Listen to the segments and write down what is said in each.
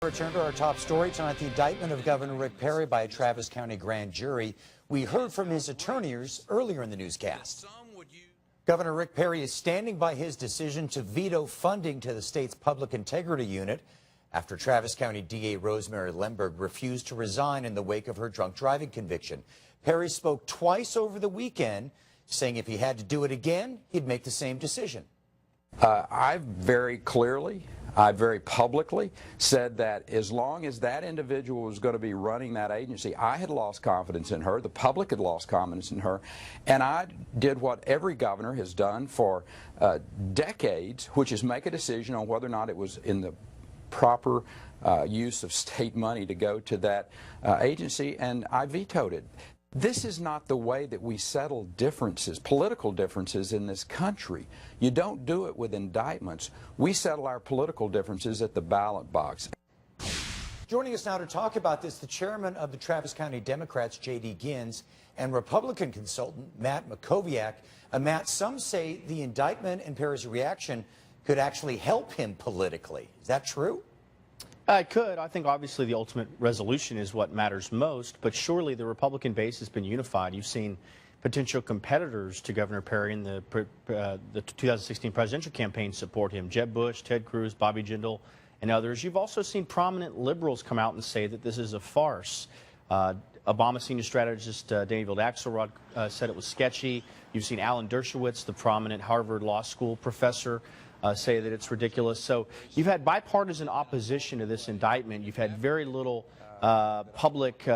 Return to our top story tonight, the indictment of Governor Rick Perry by a Travis County grand jury. We heard from his attorneys earlier in the newscast. Governor Rick Perry is standing by his decision to veto funding to the state's public integrity unit after Travis County DA Rosemary Lehmberg refused to resign in the wake of her drunk driving conviction. Perry spoke twice over the weekend, saying if he had to do it again, he'd make the same decision. I very clearly, I very publicly said that as long as that individual was going to be running that agency, I had lost confidence in her, the public had lost confidence in her, and I did what every governor has done for decades, which is make a decision on whether or not it was in the proper use of state money to go to that agency, and I vetoed it. This is not the way that we settle differences, political differences in this country. You don't do it with indictments. We settle our political differences at the ballot box. Joining us now to talk about this, the chairman of the Travis County Democrats, J.D. Gins, and Republican consultant Matt Mackowiak. Matt, some say the indictment and Perry's reaction could actually help him politically. Is that true? It could. I think obviously the ultimate resolution is what matters most, but surely the Republican base has been unified. You've seen potential competitors to Governor Perry in the 2016 presidential campaign support him. Jeb Bush, Ted Cruz, Bobby Jindal, and others. You've also seen prominent liberals come out and say that this is a farce. Obama senior strategist David Axelrod said it was sketchy. You've seen Alan Dershowitz, the prominent Harvard Law School professor, say that it's ridiculous. So you've had bipartisan opposition to this indictment. You've had very little public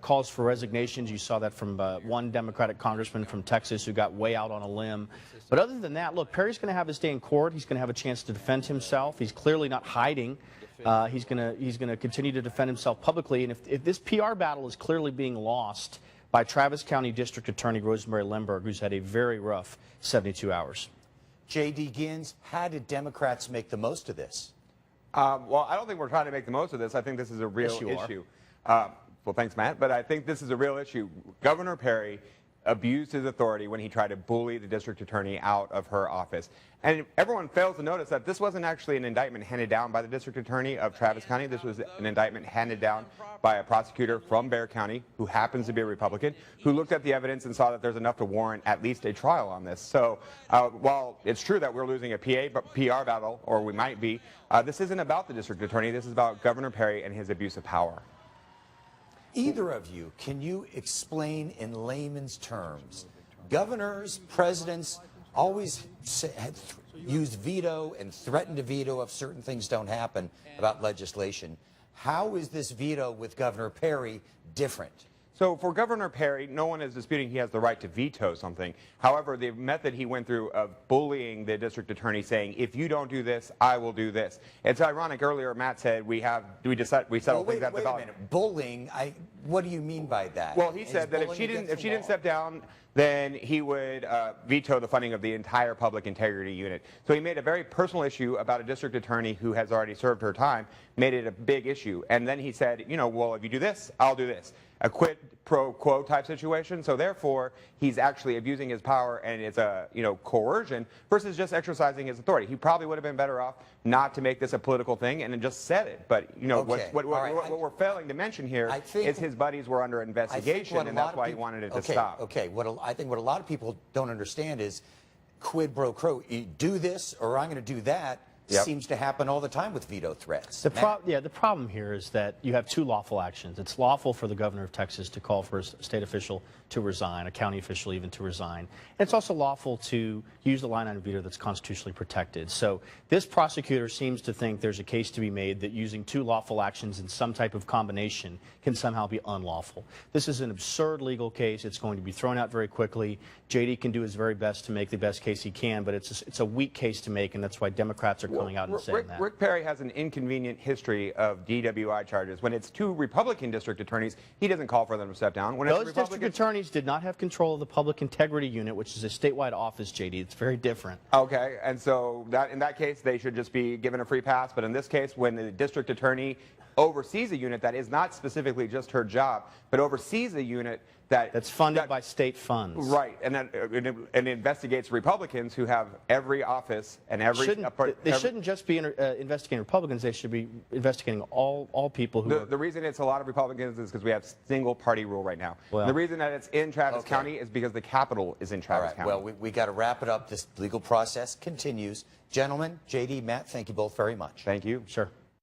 calls for resignations. You saw that from one Democratic congressman from Texas who got way out on a limb. But other than that, look, Perry's going to have his day in court. He's going to have a chance to defend himself. He's clearly not hiding. He's going to continue to defend himself publicly. And if this PR battle is clearly being lost by Travis County District Attorney Rosemary Lehmberg, who's had a very rough 72 hours. J.D. Gins, how did Democrats make the most of this? Well, I don't think we're trying to make the most of this. I think this is a real issue. Well, thanks, Matt. But I think this is a real issue. Governor Perry abused his authority when he tried to bully the district attorney out of her office. And everyone fails to notice that this wasn't actually an indictment handed down by the district attorney of Travis County. This was an indictment handed down by a prosecutor from Bexar County who happens to be a Republican, who looked at the evidence and saw that there's enough to warrant at least a trial on this. So while it's true that we're losing a PR battle, or we might be, this isn't about the district attorney. This is about Governor Perry and his abuse of power. Either of you, can you explain in layman's terms? Governors, presidents always use veto and threaten to veto if certain things don't happen about legislation. How is this veto with Governor Perry different? So for Governor Perry, no one is disputing he has the right to veto something. However, the method he went through of bullying the district attorney, saying, if you don't do this, I will do this. It's ironic. Earlier, Matt said we settle things at the ballot. Wait a minute. Bullying? What do you mean by that? Well, he said that if she didn't step down, then he would veto the funding of the entire public integrity unit. So he made a very personal issue about a district attorney who has already served her time, made it a big issue. And then he said, you know, well, if you do this, I'll do this. A quid pro quo type situation. So therefore, he's actually abusing his power, and it's a coercion versus just exercising his authority. He probably would have been better off not to make this a political thing and then just said it. But okay. what we're failing to mention here is his buddies were under investigation, and that's why he wanted it to stop. Okay. I think what a lot of people don't understand is quid pro quo. You do this, or I'm going to do that. Yep. Seems to happen all the time with veto threats. The problem here is that you have two lawful actions. It's lawful for the governor of Texas to call for a state official to resign, a county official even to resign. And it's also lawful to use the line item veto that's constitutionally protected. So this prosecutor seems to think there's a case to be made that using two lawful actions in some type of combination can somehow be unlawful. This is an absurd legal case. It's going to be thrown out very quickly. J.D. can do his very best to make the best case he can, but it's a weak case to make, and that's why Democrats are coming out and saying that. Rick Perry has an inconvenient history of DWI charges. When it's two Republican district attorneys, he doesn't call for them to step down. When those district attorneys did not have control of the public integrity unit, which is a statewide office, J.D. It's very different. Okay, and so in that case, they should just be given a free pass. But in this case, when the district attorney oversees a unit that is not specifically just her job, but oversees a unit that's funded by state funds. Right, and it investigates Republicans who have every office and every. They shouldn't just be investigating Republicans. They should be investigating all people who. The reason it's a lot of Republicans is because we have single party rule right now. Well, the reason that it's in Travis County is because the capital is in Travis County. Well, we got to wrap it up. This legal process continues. Gentlemen, JD, Matt, thank you both very much. Thank you. Sure.